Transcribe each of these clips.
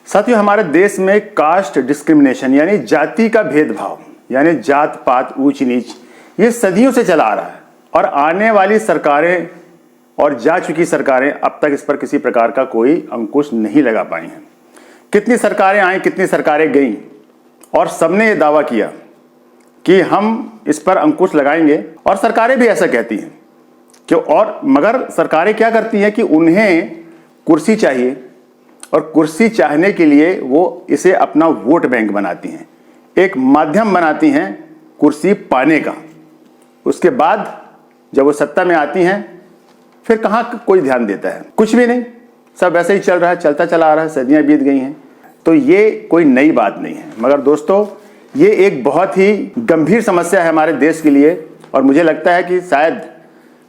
साथियों, हमारे देश में कास्ट डिस्क्रिमिनेशन यानी जाति का भेदभाव यानी जात पात ऊंच नीच ये सदियों से चला आ रहा है और आने वाली सरकारें और जा चुकी सरकारें अब तक इस पर किसी प्रकार का कोई अंकुश नहीं लगा पाई हैं। कितनी सरकारें आई, कितनी सरकारें गईं और सबने ये दावा किया कि हम इस पर अंकुश लगाएंगे और सरकारें भी ऐसा कहती हैं कि मगर सरकारें क्या करती हैं कि उन्हें कुर्सी चाहिए और कुर्सी चाहने के लिए वो इसे अपना वोट बैंक बनाती हैं, एक माध्यम बनाती हैं कुर्सी पाने का। उसके बाद जब वो सत्ता में आती हैं फिर कहाँ कोई ध्यान देता है, कुछ भी नहीं, सब वैसे ही चल रहा है, चलता चला आ रहा है, सदियां बीत गई हैं। तो ये कोई नई बात नहीं है, मगर दोस्तों ये एक बहुत ही गंभीर समस्या है हमारे देश के लिए और मुझे लगता है कि शायद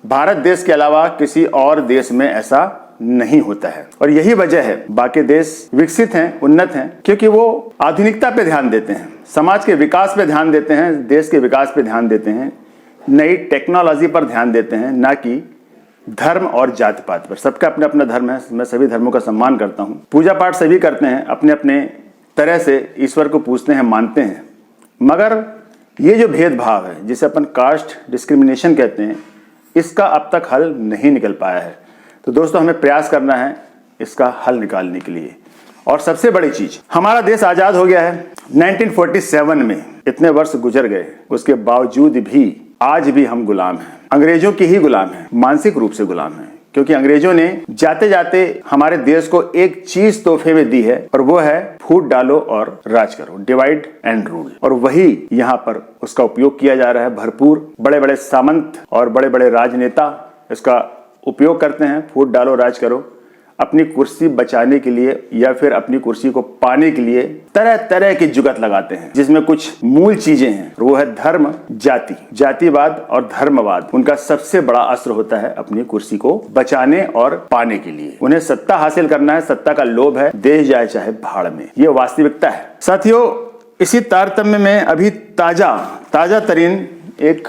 भारत देश के अलावा किसी और देश में ऐसा नहीं होता है। और यही वजह है बाकी देश विकसित हैं, उन्नत हैं, क्योंकि वो आधुनिकता पे ध्यान देते हैं, समाज के विकास पे ध्यान देते हैं, देश के विकास पे ध्यान देते हैं, नई टेक्नोलॉजी पर ध्यान देते हैं, ना कि धर्म और जाति पात पर। सबका अपना अपना धर्म है, मैं सभी धर्मों का सम्मान करता हूँ, पूजा पाठ सभी करते हैं, अपने अपने तरह से ईश्वर को पूजते हैं, मानते हैं। मगर ये जो भेदभाव है जिसे अपन कास्ट डिस्क्रिमिनेशन कहते हैं, इसका अब तक हल नहीं निकल पाया है। तो दोस्तों हमें प्रयास करना है इसका हल निकालने के लिए। और सबसे बड़ी चीज, हमारा देश आजाद हो गया है 1947 में, इतने वर्ष गुजर गए, उसके बावजूद भी आज भी हम गुलाम हैं, अंग्रेजों की ही गुलाम हैं, मानसिक रूप से गुलाम हैं। क्योंकि अंग्रेजों ने जाते जाते हमारे देश को एक चीज तोहफे में दी है और वो है फूट डालो और राज करो, डिवाइड एंड रूल। और वही यहाँ पर उसका उपयोग किया जा रहा है भरपूर। बड़े बड़े सामंत और बड़े बड़े राजनेता इसका उपयोग करते हैं, फूट डालो राज करो, अपनी कुर्सी बचाने के लिए या फिर अपनी कुर्सी को पाने के लिए तरह तरह की जुगत लगाते हैं, जिसमें कुछ मूल चीजें हैं। वो है धर्म, जाति, जातिवाद और धर्मवाद। उनका सबसे बड़ा अस्त्र होता है अपनी कुर्सी को बचाने और पाने के लिए। उन्हें सत्ता हासिल करना है, सत्ता का लोभ है, देश जाए चाहे भाड़ में, ये वास्तविकता है। साथियों, इसी तारतम्य में अभी ताजा तरीन एक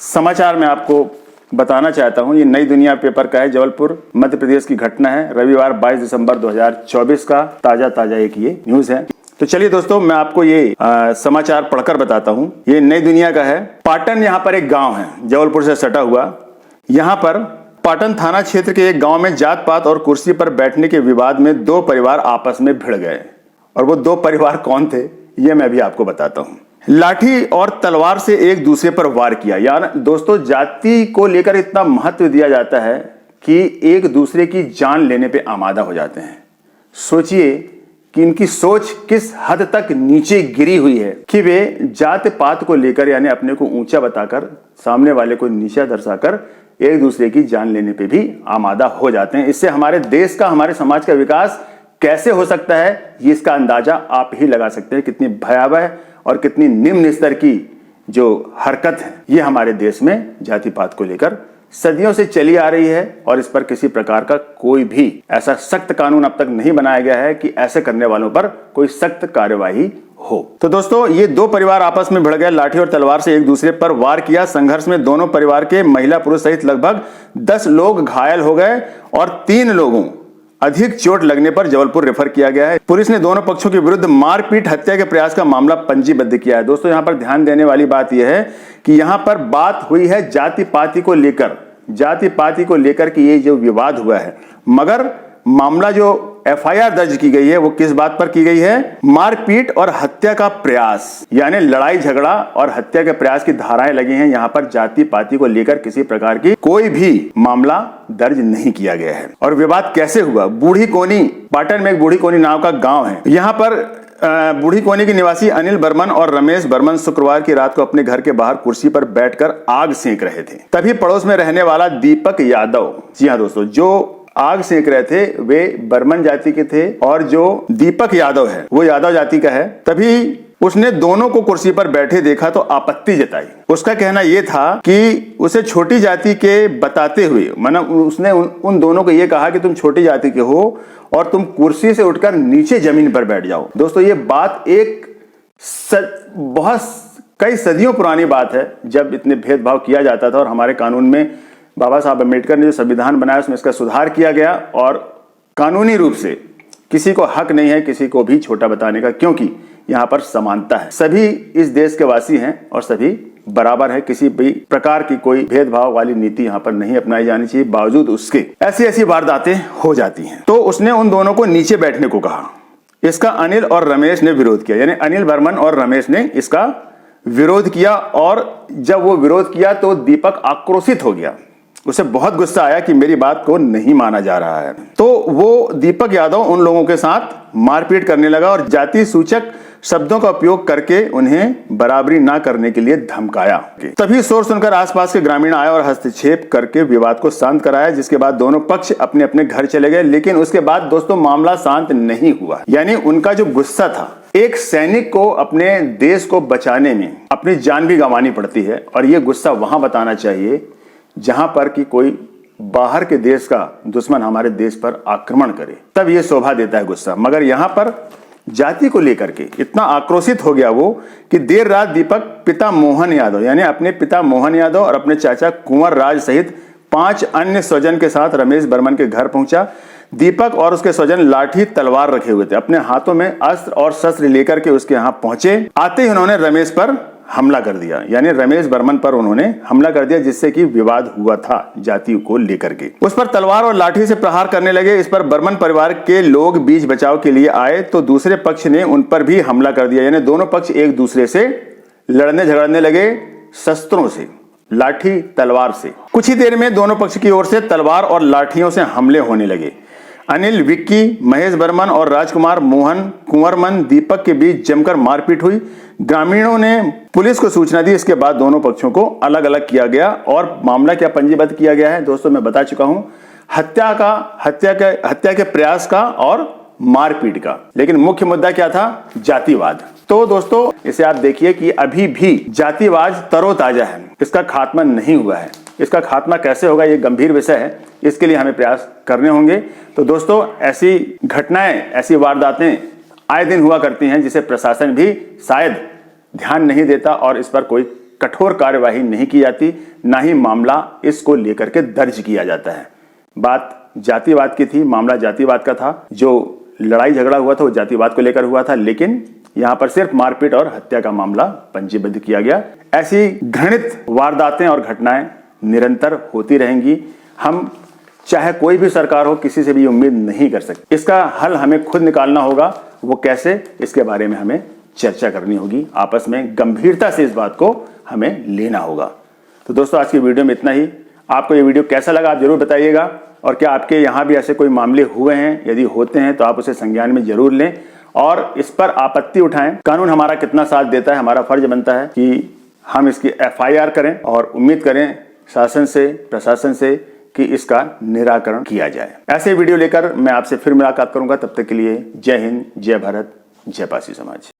समाचार में आपको बताना चाहता हूं। ये नई दुनिया पेपर का है, जबलपुर मध्य प्रदेश की घटना है, रविवार 22 दिसंबर 2024 का ताजा एक ये न्यूज है। तो चलिए दोस्तों, मैं आपको ये समाचार पढ़कर बताता हूं। ये नई दुनिया का है। पाटन यहाँ पर एक गांव है, जबलपुर से सटा हुआ। यहाँ पर पाटन थाना क्षेत्र के एक गांव में जात पात और कुर्सी पर बैठने के विवाद में दो परिवार आपस में भिड़ गए। और वो दो परिवार कौन थे ये मैं अभी आपको बताता हूँ। लाठी और तलवार से एक दूसरे पर वार किया। यार दोस्तों, जाति को लेकर इतना महत्व दिया जाता है कि एक दूसरे की जान लेने पे आमादा हो जाते हैं। सोचिए कि इनकी सोच किस हद तक नीचे गिरी हुई है कि वे जात पात को लेकर यानी अपने को ऊंचा बताकर सामने वाले को नीचा दर्शाकर एक दूसरे की जान लेने पे भी आमादा हो जाते हैं। इससे हमारे देश का, हमारे समाज का विकास कैसे हो सकता है, ये इसका अंदाजा आप ही लगा सकते हैं। कितनी भयावह और कितनी निम्न स्तर की जो हरकत है ये हमारे देश में जाति पात को लेकर सदियों से चली आ रही है और इस पर किसी प्रकार का कोई भी ऐसा सख्त कानून अब तक नहीं बनाया गया है कि ऐसे करने वालों पर कोई सख्त कार्यवाही हो। तो दोस्तों, ये दो परिवार आपस में भिड़ गए, लाठी और तलवार से एक दूसरे पर वार किया। संघर्ष में दोनों परिवार के महिला पुरुष सहित लगभग 10 लोग घायल हो गए और 3 लोगों अधिक चोट लगने पर जबलपुर रेफर किया गया है। पुलिस ने दोनों पक्षों के विरुद्ध मारपीट हत्या के प्रयास का मामला पंजीबद्ध किया है। दोस्तों, यहाँ पर ध्यान देने वाली बात यह है कि यहाँ पर बात हुई है जाति पाति को लेकर कि ये जो विवाद हुआ है, मगर मामला जो एफआईआर दर्ज की गई है वो किस बात पर की गई है? मारपीट और हत्या का प्रयास, यानी लड़ाई झगड़ा और हत्या के प्रयास की धाराएं लगी हैं। यहाँ पर जाति पाति को लेकर किसी प्रकार की कोई भी मामला दर्ज नहीं किया गया है। और विवाद कैसे हुआ? बूढ़ी कोनी, पाटन में एक बूढ़ी कोनी नाम का गांव है। यहाँ पर बूढ़ी कोनी के निवासी अनिल बर्मन और रमेश बर्मन शुक्रवार की रात को अपने घर के बाहर कुर्सी पर बैठकर आग सेंक रहे थे। तभी पड़ोस में रहने वाला दीपक यादव, जी हाँ दोस्तों, जो आग सेंक रहे थे वे बर्मन जाति के थे और जो दीपक यादव है वो यादव जाति का है। तभी उसने दोनों को कुर्सी पर बैठे देखा तो आपत्ति जताई। उसका कहना यह था कि उसे छोटी जाति के बताते हुए, मतलब उसने उन दोनों को यह कहा कि तुम छोटी जाति के हो और तुम कुर्सी से उठकर नीचे जमीन पर बैठ जाओ। दोस्तों, ये बात एक बहुत कई सदियों पुरानी बात है, जब इतने भेदभाव किया जाता था और हमारे कानून में बाबा साहब अम्बेडकर ने जो संविधान बनाया उसमें इसका सुधार किया गया और कानूनी रूप से किसी को हक नहीं है किसी को भी छोटा बताने का, क्योंकि यहाँ पर समानता है। सभी इस देश के वासी हैं और सभी बराबर है। किसी भी प्रकार की कोई भेदभाव वाली नीति यहाँ पर नहीं अपनाई जानी चाहिए। बावजूद उसके ऐसी ऐसी वारदातें हो जाती हैं। तो उसने उन दोनों को नीचे बैठने को कहा। इसका अनिल और रमेश ने विरोध किया, यानी अनिल बर्मन और रमेश ने इसका विरोध किया। और जब वो विरोध किया तो दीपक आक्रोशित हो गया। उसे बहुत गुस्सा आया कि मेरी बात को नहीं माना जा रहा है। तो वो दीपक यादव उन लोगों के साथ मारपीट करने लगा और जाति सूचक शब्दों का उपयोग करके उन्हें बराबरी ना करने के लिए धमकाया। तभी शोर सुनकर आसपास के ग्रामीण आए और हस्तक्षेप करके विवाद को शांत कराया, जिसके बाद दोनों पक्ष अपने अपने घर चले गए। लेकिन उसके बाद दोस्तों मामला शांत नहीं हुआ। यानी उनका जो गुस्सा था, एक सैनिक को अपने देश को बचाने में अपनी जान भी गंवानी पड़ती है, और ये गुस्सा वहां बताना चाहिए जहां पर कि कोई बाहर के देश का दुश्मन हमारे देश पर आक्रमण करे, तब ये शोभा देता है गुस्सा। मगर यहां पर जाति को लेकर के इतना आक्रोशित हो गया वो कि देर रात दीपक पिता मोहन यादव, यानी अपने पिता मोहन यादव और अपने चाचा कुंवर राज सहित 5 अन्य स्वजन के साथ रमेश बर्मन के घर पहुंचा। दीपक और उसके स्वजन लाठी तलवार रखे हुए थे, अपने हाथों में अस्त्र और शस्त्र लेकर के उसके यहां पहुंचे। आते ही उन्होंने रमेश पर हमला कर दिया, यानी रमेश बर्मन पर उन्होंने हमला कर दिया, जिससे कि विवाद हुआ था जाति को लेकर के। उस पर तलवार और लाठी से प्रहार करने लगे। इस पर बर्मन परिवार के लोग बीच बचाव के लिए आए तो दूसरे पक्ष ने उन पर भी हमला कर दिया, यानी दोनों पक्ष एक दूसरे से लड़ने झगड़ने लगे शस्त्रों से, लाठी तलवार से। कुछ ही देर में दोनों पक्ष की ओर से तलवार और लाठियों से हमले होने लगे। अनिल, विक्की, महेश बर्मन और राजकुमार मोहन कुंवरमन दीपक के बीच जमकर मारपीट हुई। ग्रामीणों ने पुलिस को सूचना दी। इसके बाद दोनों पक्षों को अलग अलग किया गया और मामला क्या पंजीबद्ध किया गया है दोस्तों, मैं बता चुका हूं, हत्या के प्रयास का और मारपीट का। लेकिन मुख्य मुद्दा क्या था? जातिवाद। तो दोस्तों इसे आप देखिए कि अभी भी जातिवाद तरोताजा है, इसका खात्मा नहीं हुआ है। इसका खात्मा कैसे होगा, ये गंभीर विषय है, इसके लिए हमें प्रयास करने होंगे। तो दोस्तों ऐसी घटनाएं, ऐसी वारदातें आए दिन हुआ करती हैं, जिसे प्रशासन भी शायद ध्यान नहीं देता और इस पर कोई कठोर कार्यवाही नहीं की जाती, ना ही मामला इसको लेकर के दर्ज किया जाता है। बात जातिवाद की थी, मामला जातिवाद का था, जो लड़ाई झगड़ा हुआ था वो जातिवाद को लेकर हुआ था, लेकिन यहां पर सिर्फ मारपीट और हत्या का मामला पंजीबद्ध किया गया। ऐसी घृणित वारदातें और घटनाएं निरंतर होती रहेंगी। हम चाहे कोई भी सरकार हो, किसी से भी उम्मीद नहीं कर सकते। इसका हल हमें खुद निकालना होगा। वो कैसे, इसके बारे में हमें चर्चा करनी होगी, आपस में गंभीरता से इस बात को हमें लेना होगा। तो दोस्तों आज की वीडियो में इतना ही। आपको ये वीडियो कैसा लगा आप जरूर बताइएगा, और क्या आपके यहाँ भी ऐसे कोई मामले हुए हैं? यदि होते हैं तो आप उसे संज्ञान में जरूर लें और इस पर आपत्ति उठाएं। कानून हमारा कितना साथ देता है, हमारा फर्ज बनता है कि हम इसकी FIR करें और उम्मीद करें शासन से, प्रशासन से कि इसका निराकरण किया जाए। ऐसे वीडियो लेकर मैं आपसे फिर मुलाकात करूंगा। तब तक के लिए जय हिंद, जय भारत, जय पासी समाज।